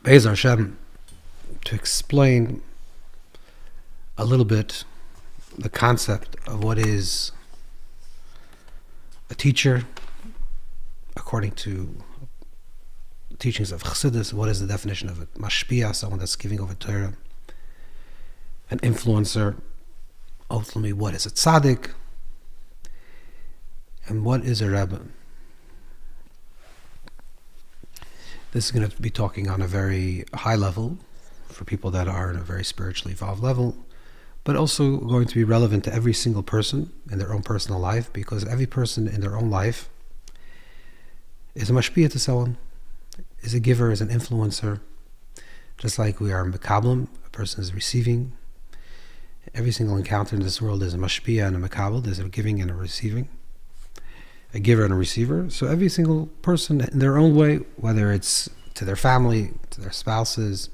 Be'ez Hashem, to explain a little bit the concept of what is a teacher according to teachings of Chassidus. What is the definition of a mashpia, someone that's giving over Torah, an influencer, ultimately what is a tzadik, and what is a Rebbe. This is going to be talking on a very high level for people that are in a very spiritually evolved level, but also going to be relevant to every single person in their own personal life, because every person in their own life is a mashpia to someone, is a giver, is an influencer. Just like we are mekablim, a person is receiving. Every single encounter in this world is a mashpia and a mekabel. There's a giving and a receiving, a giver and a receiver. So every single person in their own way, whether it's to their family, to their spouses,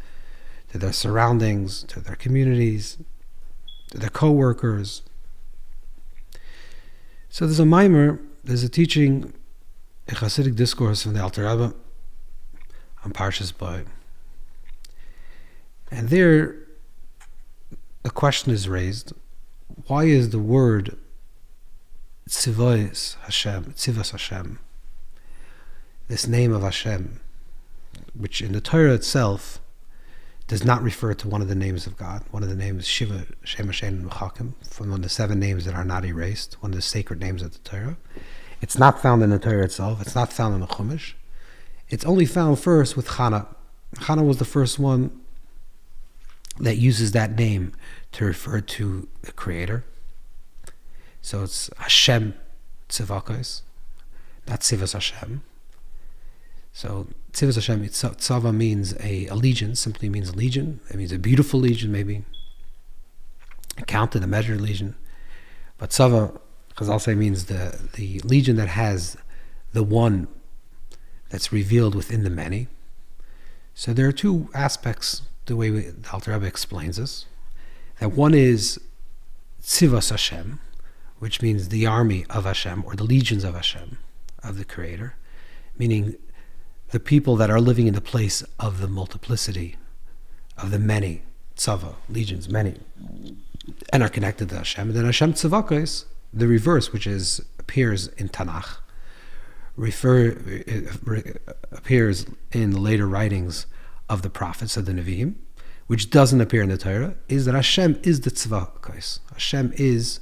to their surroundings, to their communities, to their co-workers. So there's a mimer, there's a teaching, a Hasidic discourse from the Alter Rebbe on Parshas Bo. And there, a question is raised: why is the word Tzivos Hashem, this name of Hashem, which in the Torah itself does not refer to one of the names of God, one of the names Shiva, Shem Hashem Mechakim, from one of the 7 names that are not erased, one of the sacred names of the Torah. It's not found in the Torah itself. It's not found in the Chumash. It's only found first with Chana. Chana was the first one that uses that name to refer to the Creator. So it's Hashem Tzivakos, not Tzivos Hashem. So Tzivos Hashem, Tzava means a legion, simply means a legion. It means a beautiful legion, maybe. A counted, a measured legion. But Tzava, Chazal say, means the legion that has the one that's revealed within the many. So there are 2 aspects, the way the Alter Rebbe explains this. That one is Tzivos Hashem, which means the army of Hashem, or the legions of Hashem, of the Creator, meaning the people that are living in the place of the multiplicity, of the many, tzava, legions, many, and are connected to Hashem. And then Hashem Tzivakos, the reverse, which appears in Tanakh, appears in the later writings of the prophets, of the Nevi'im, which doesn't appear in the Torah, is that Hashem is the Tzivakos. Hashem is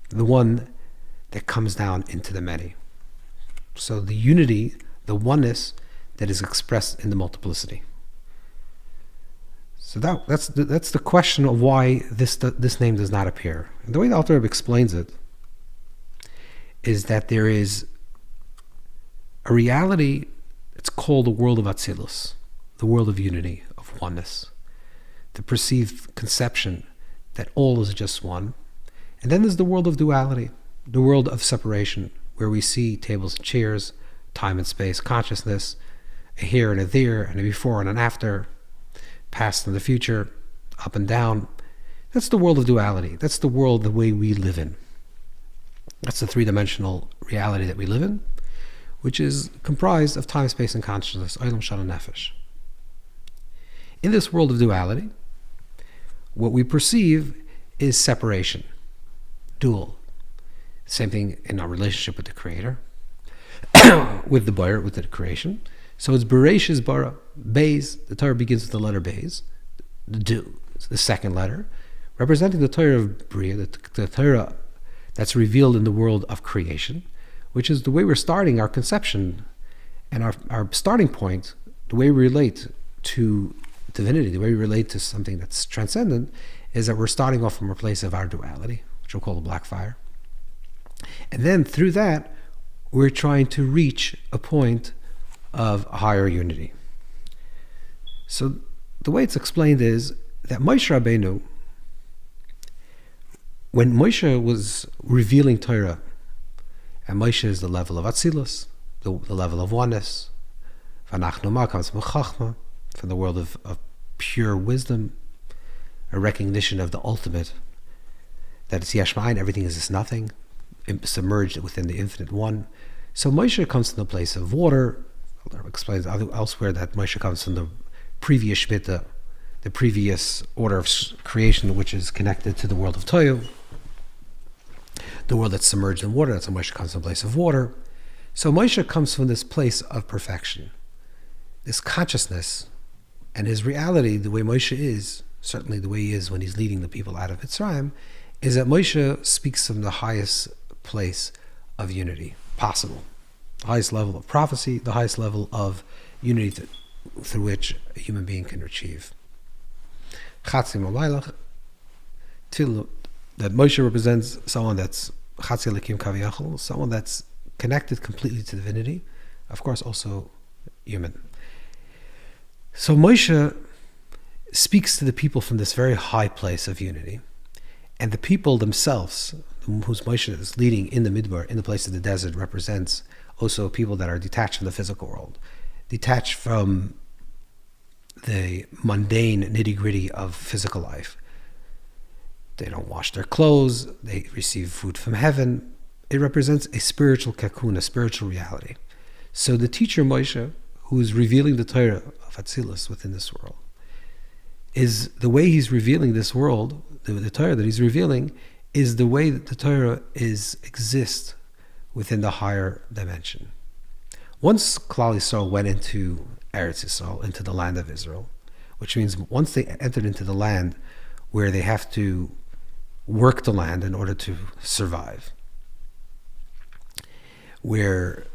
the one that comes down into the many. So the unity, the oneness that is expressed in the multiplicity. So that's the question of why this name does not appear. And the way the Alter Rebbe explains it is that there is a reality, it's called the world of Atzilus, the world of unity, of oneness, the perceived conception that all is just one. And then there's the world of duality, the world of separation, where we see tables and chairs, time and space, consciousness, a here and a there, and a before and an after, past and the future, up and down. That's the world of duality. That's the world, the way we live in. That's the 3-dimensional reality that we live in, which is comprised of time, space, and consciousness, Olam Shana Nefesh. In this world of duality, what we perceive is separation, dual. Same thing in our relationship with the Creator, with the Boyer, with the creation. So it's Bereshis Bara, Beis. The Torah begins with the letter Beis, the second letter, representing the Torah of Bria, the Torah that's revealed in the world of creation, which is the way we're starting our conception and our starting point, the way we relate to divinity, the way we relate to something that's transcendent, is that we're starting off from a place of our duality, which we'll call the black fire. And then through that, we're trying to reach a point of higher unity. So the way it's explained is that Moshe Rabbeinu, when Moshe was revealing Torah, and Moshe is the level of Atzilus, the level of oneness, V'anachnu ma comes from Chachma, from the world of pure wisdom, a recognition of the ultimate, that it's Yesh Ma'ayin, everything is this nothing, submerged within the infinite one. So Moshe comes from the place of water. Explains elsewhere that Moshe comes from the previous Shmita, the previous order of creation, which is connected to the world of Toyu, the world that's submerged in water. That's how Moshe comes from a place of water. So Moshe comes from this place of perfection, this consciousness, and his reality, the way Moshe is, certainly the way he is when he's leading the people out of Mitzrayim, is that Moshe speaks from the highest place of unity possible, the highest level of prophecy, the highest level of unity through which a human being can achieve. Chatzi Mamalach, that Moshe represents someone that's Chatzi Elikim Kaviyachol, someone that's connected completely to divinity, of course also human. So Moshe speaks to the people from this very high place of unity, and the people themselves, whose Moshe is leading in the Midbar, in the place of the desert, represents also people that are detached from the physical world, detached from the mundane nitty-gritty of physical life. They don't wash their clothes, they receive food from heaven. It represents a spiritual cocoon, a spiritual reality. So the teacher Moshe, who is revealing the Torah of Atzilus within this world, is the way he's revealing this world, the Torah that he's revealing, is the way that the Torah exists within the higher dimension. Once Klal Yisrael went into Eretz Yisrael, into the land of Israel, which means once they entered into the land where they have to work the land in order to survive, where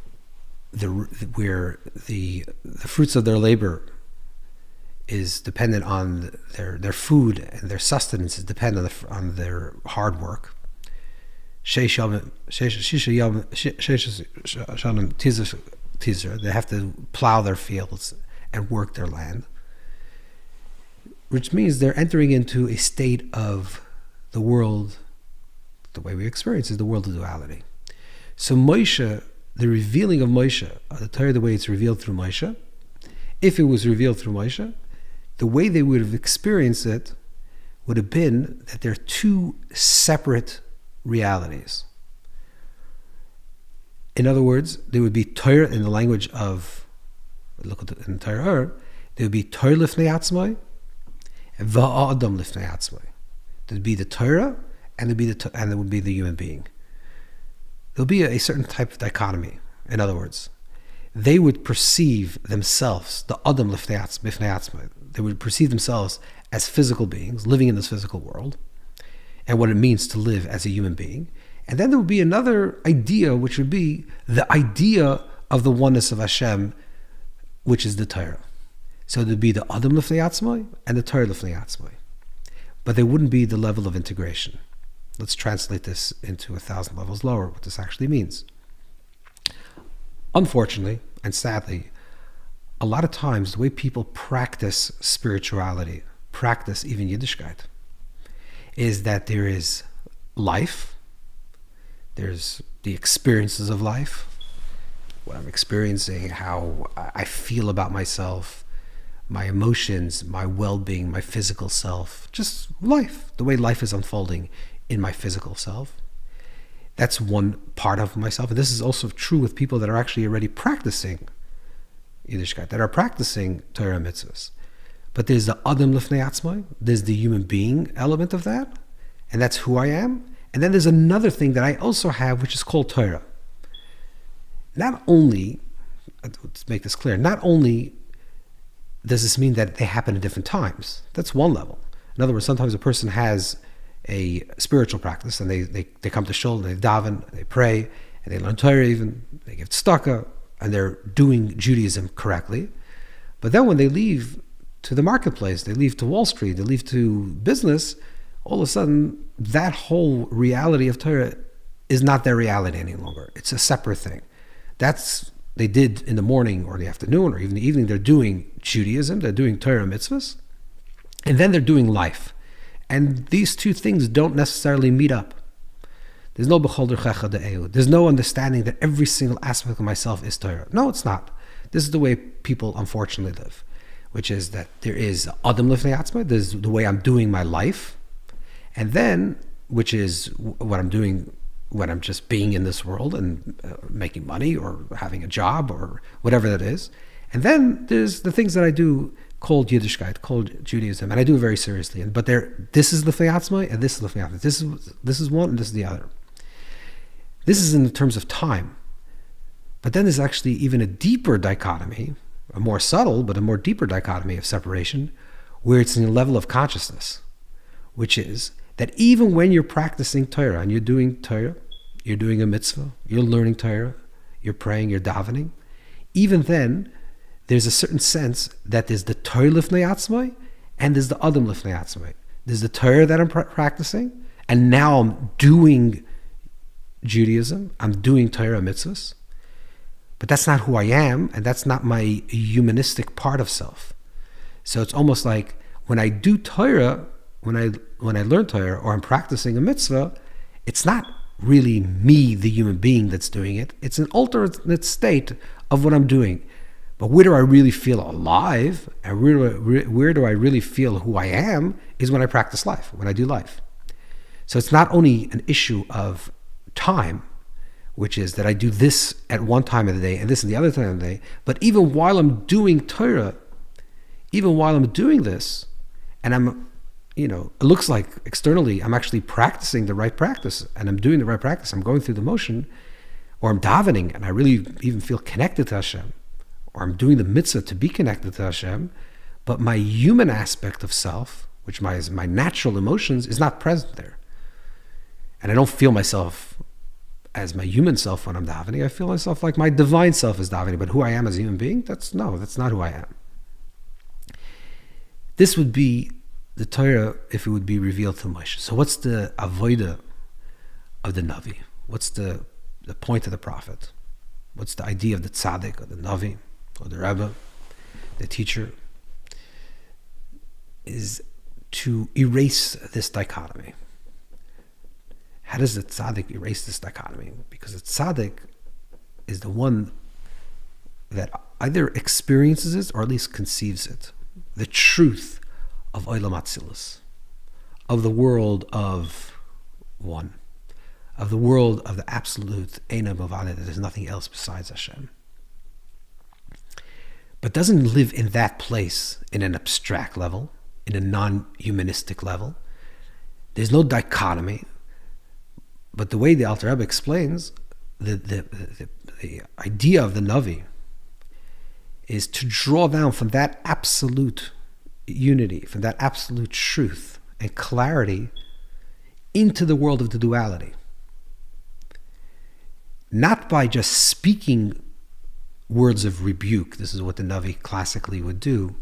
the fruits of their labor is dependent on their food, and their sustenance is dependent on their hard work. They have to plow their fields and work their land, which means they're entering into a state of the world, the way we experience is the world of duality. So Moshe, the revealing of Moshe, the Torah, the way it's revealed through Moshe, if it was revealed through Moshe, the way they would have experienced it would have been that they're two separate realities. In other words, there would be Torah in the language of, look at the entire there would be Torah lifnei atzmai and va'adam lifnei atzmai. There'd be the Torah and there would be the human being. There'll be a certain type of dichotomy. In other words, they would perceive themselves, the adam lifnei atzmai, they would perceive themselves as physical beings living in this physical world and what it means to live as a human being. And then there would be another idea, which would be the idea of the oneness of Hashem, which is the Torah. So there'd be the Adam Lifnei Atzmai and the Torah Lifnei Atzmai. But there wouldn't be the level of integration. Let's translate this into 1,000 levels lower, what this actually means. Unfortunately, and sadly, a lot of times the way people practice spirituality, practice even Yiddishkeit, is that there is life, there's the experiences of life, what I'm experiencing, how I feel about myself, my emotions, my well-being, my physical self, just life, the way life is unfolding in my physical self. That's one part of myself. And this is also true with people that are actually already practicing Yiddishkeit, that are practicing Torah mitzvahs. But there's the Adam Lifnei Atzmai, there's the human being element of that, and that's who I am. And then there's another thing that I also have, which is called Torah. Not only, let's make this clear, not only does this mean that they happen at different times. That's one level. In other words, sometimes a person has a spiritual practice and they come to shul, and they daven, they pray, and they learn Torah even, they give tzedakah, and they're doing Judaism correctly. But then when they leave to the marketplace, they leave to Wall Street, they leave to business, all of a sudden that whole reality of Torah is not their reality any longer. It's a separate thing. They did in the morning or the afternoon or even the evening, they're doing Judaism, they're doing Torah mitzvahs, and then they're doing life. And these two things don't necessarily meet up. There's no b'chol derchecha de'eu. There's no understanding that every single aspect of myself is Torah. No, it's not. This is the way people unfortunately live, which is that there is Adam Lifnei Atzmai, there's the way I'm doing my life, and then, which is what I'm doing when I'm just being in this world and making money or having a job or whatever that is. And then there's the things that I do called Yiddishkeit, called Judaism, and I do it very seriously. But this is Lifnei Atzmai, and this is Lifnei Atzmai. This is one, and this is the other. This is in terms of time. But then there's actually even a deeper dichotomy, a more subtle, but a more deeper dichotomy of separation, where it's in a level of consciousness, which is that even when you're practicing Torah, and you're doing Torah, you're doing a mitzvah, you're learning Torah, you're praying, you're davening, even then, there's a certain sense that there's the Torah Lifnei Atzmai, and there's the Adam Lifnei Atzmai. There's the Torah that I'm practicing, and now I'm doing Judaism, I'm doing Torah mitzvahs, but that's not who I am, and that's not my humanistic part of self. So it's almost like when I do Torah, when I learn Torah, or I'm practicing a mitzvah, it's not really me, the human being, that's doing it. It's an alternate state of what I'm doing. But where do I really feel alive, and where do I really feel who I am, is when I practice life, when I do life. So it's not only an issue of time, which is that I do this at one time of the day and this at the other time of the day, but even while I'm doing Torah, even while I'm doing this, and I'm, it looks like externally I'm actually practicing the right practice, and I'm doing the right practice, I'm going through the motion, or I'm davening, and I really even feel connected to Hashem, or I'm doing the mitzvah to be connected to Hashem, but my human aspect of self, which is my natural emotions, is not present there. And I don't feel myself as my human self when I'm davening. I feel myself like my divine self is davening, but who I am as a human being, that's not who I am. This would be the Torah if it would be revealed to Moshe. So what's the avodah of the Navi? What's the point of the prophet? What's the idea of the tzadik, or the Navi, or the Rebbe, the teacher? Is to erase this dichotomy. How does the tzadik erase this dichotomy? Because the tzadik is the one that either experiences it or at least conceives it. The truth of Olam Atzilus, of the world of one, of the world of the absolute Eina Mavada, that there's nothing else besides Hashem. But doesn't live in that place in an abstract level, in a non-humanistic level. There's no dichotomy. But the way the Alter Rebbe explains, the idea of the Navi is to draw down from that absolute unity, from that absolute truth and clarity into the world of the duality. Not by just speaking words of rebuke. This is what the Navi classically would do.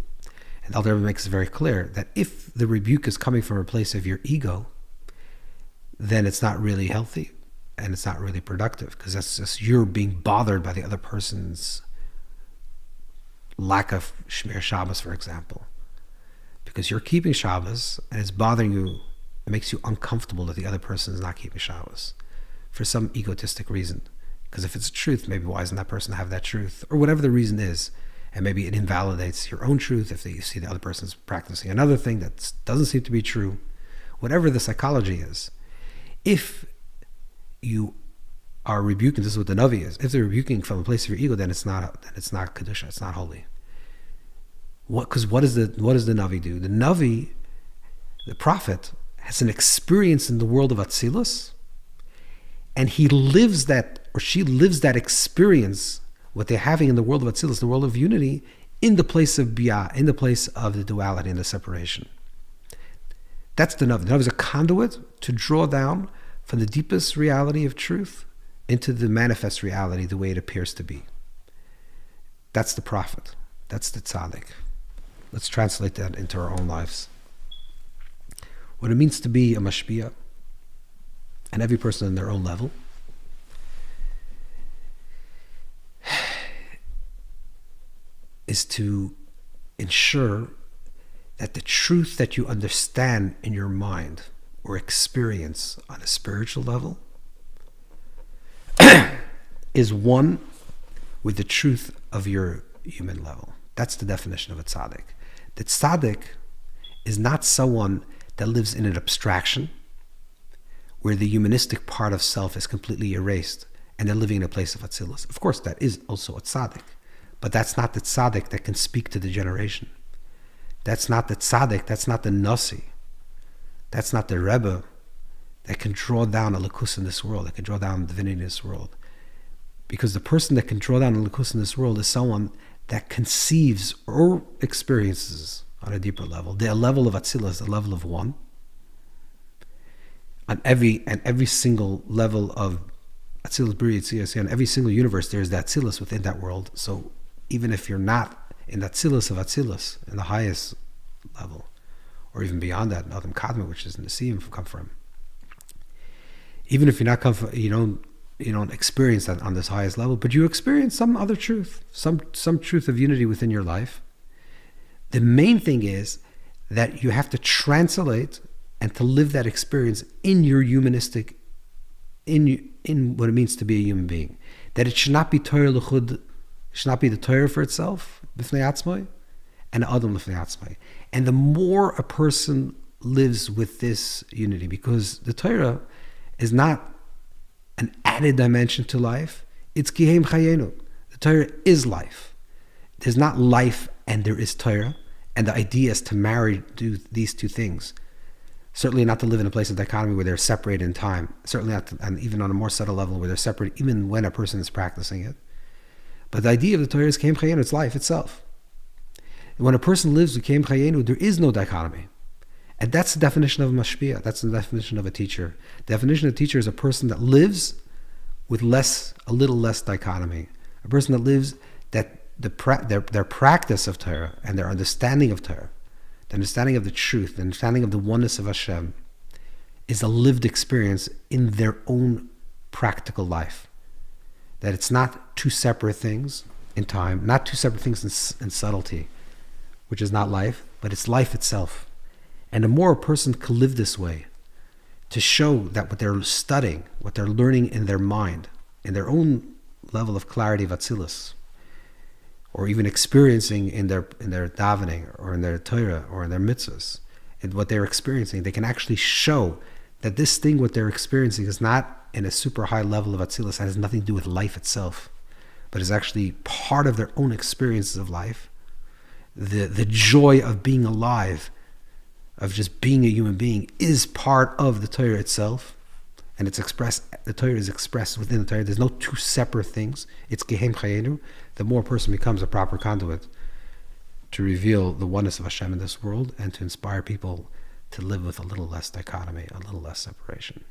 And Alter Rebbe makes it very clear that if the rebuke is coming from a place of your ego, then it's not really healthy and it's not really productive, because that's just you're being bothered by the other person's lack of Shmir Shabbos, for example. Because you're keeping Shabbos and it's bothering you, it makes you uncomfortable that the other person is not keeping Shabbos for some egotistic reason. Because if it's truth, maybe why doesn't that person have that truth? Or whatever the reason is. And maybe it invalidates your own truth if you see the other person's practicing another thing that doesn't seem to be true. Whatever the psychology is. If you are rebuking, this is what the Navi is. If they're rebuking from a place of your ego, then it's not kedusha. It's not holy. Because what does the Navi do? The Navi, the prophet, has an experience in the world of Atzilus, and he lives that, or she lives that experience, what they're having in the world of Atzilus, the world of unity, in the place of Biyah, in the place of the duality and the separation. That's the Navi. The Navi is a conduit to draw down from the deepest reality of truth into the manifest reality, the way it appears to be. That's the prophet. That's the tzadik. Let's translate that into our own lives. What it means to be a mashpia, and every person on their own level, is to ensure that the truth that you understand in your mind or experience on a spiritual level is one with the truth of your human level. That's the definition of a tzaddik. The tzaddik is not someone that lives in an abstraction where the humanistic part of self is completely erased and they're living in a place of Atzilus. Of course, that is also a tzaddik, but that's not the tzaddik that can speak to the generation. That's not the tzadik, that's not the nasi, that's not the Rebbe that can draw down a likus in this world, that can draw down divinity in this world. Because the person that can draw down a likus in this world is someone that conceives or experiences on a deeper level, the level of Atzilus, the level of one. On every single level of Atzilus, Bri, Yitzhak, on every single universe, there is that Atzilus within that world. So even if you're not in that Atzilus of Atzilus, in the highest level, or even beyond that, Adam Kadma, which is in the sea, come from. Even if you're not come from, you don't experience that on this highest level, but you experience some other truth, some truth of unity within your life. The main thing is that you have to translate and to live that experience in your humanistic, in what it means to be a human being. That it should not be Torah l'chud, it should not be the Torah for itself, b'fnei atzmai, and Adam l'fnei atzmai. And the more a person lives with this unity, because the Torah is not an added dimension to life, it's kihem chayenu. The Torah is life. There's not life and there is Torah, and the idea is to marry these two things. Certainly not to live in a place of dichotomy where they're separated in time. Certainly not, and even on a more subtle level where they're separate, even when a person is practicing it. But the idea of the Torah is kihem chayenu, it's life itself. And when a person lives with kihem chayenu, there is no dichotomy. And that's the definition of a mashpia. That's the definition of a teacher. The definition of a teacher is a person that lives with a little less dichotomy. A person that lives that their practice of Torah and their understanding of Torah, the understanding of the truth, the understanding of the oneness of Hashem, is a lived experience in their own practical life. That it's not two separate things in time, not two separate things in subtlety, which is not life, but it's life itself. And the more a person can live this way, to show that what they're studying, what they're learning in their mind, in their own level of clarity of Atzilus, or even experiencing in their davening, or in their Torah, or in their mitzvahs, and what they're experiencing, they can actually show that this thing, what they're experiencing, is not in a super high level of Atzilus, that has nothing to do with life itself, but is actually part of their own experiences of life. The joy of being alive, of just being a human being, is part of the Torah itself, and it's expressed. The Torah is expressed within the Torah. There's no two separate things. It's gehem chayenu. The more a person becomes a proper conduit to reveal the oneness of Hashem in this world, and to inspire people to live with a little less dichotomy, a little less separation.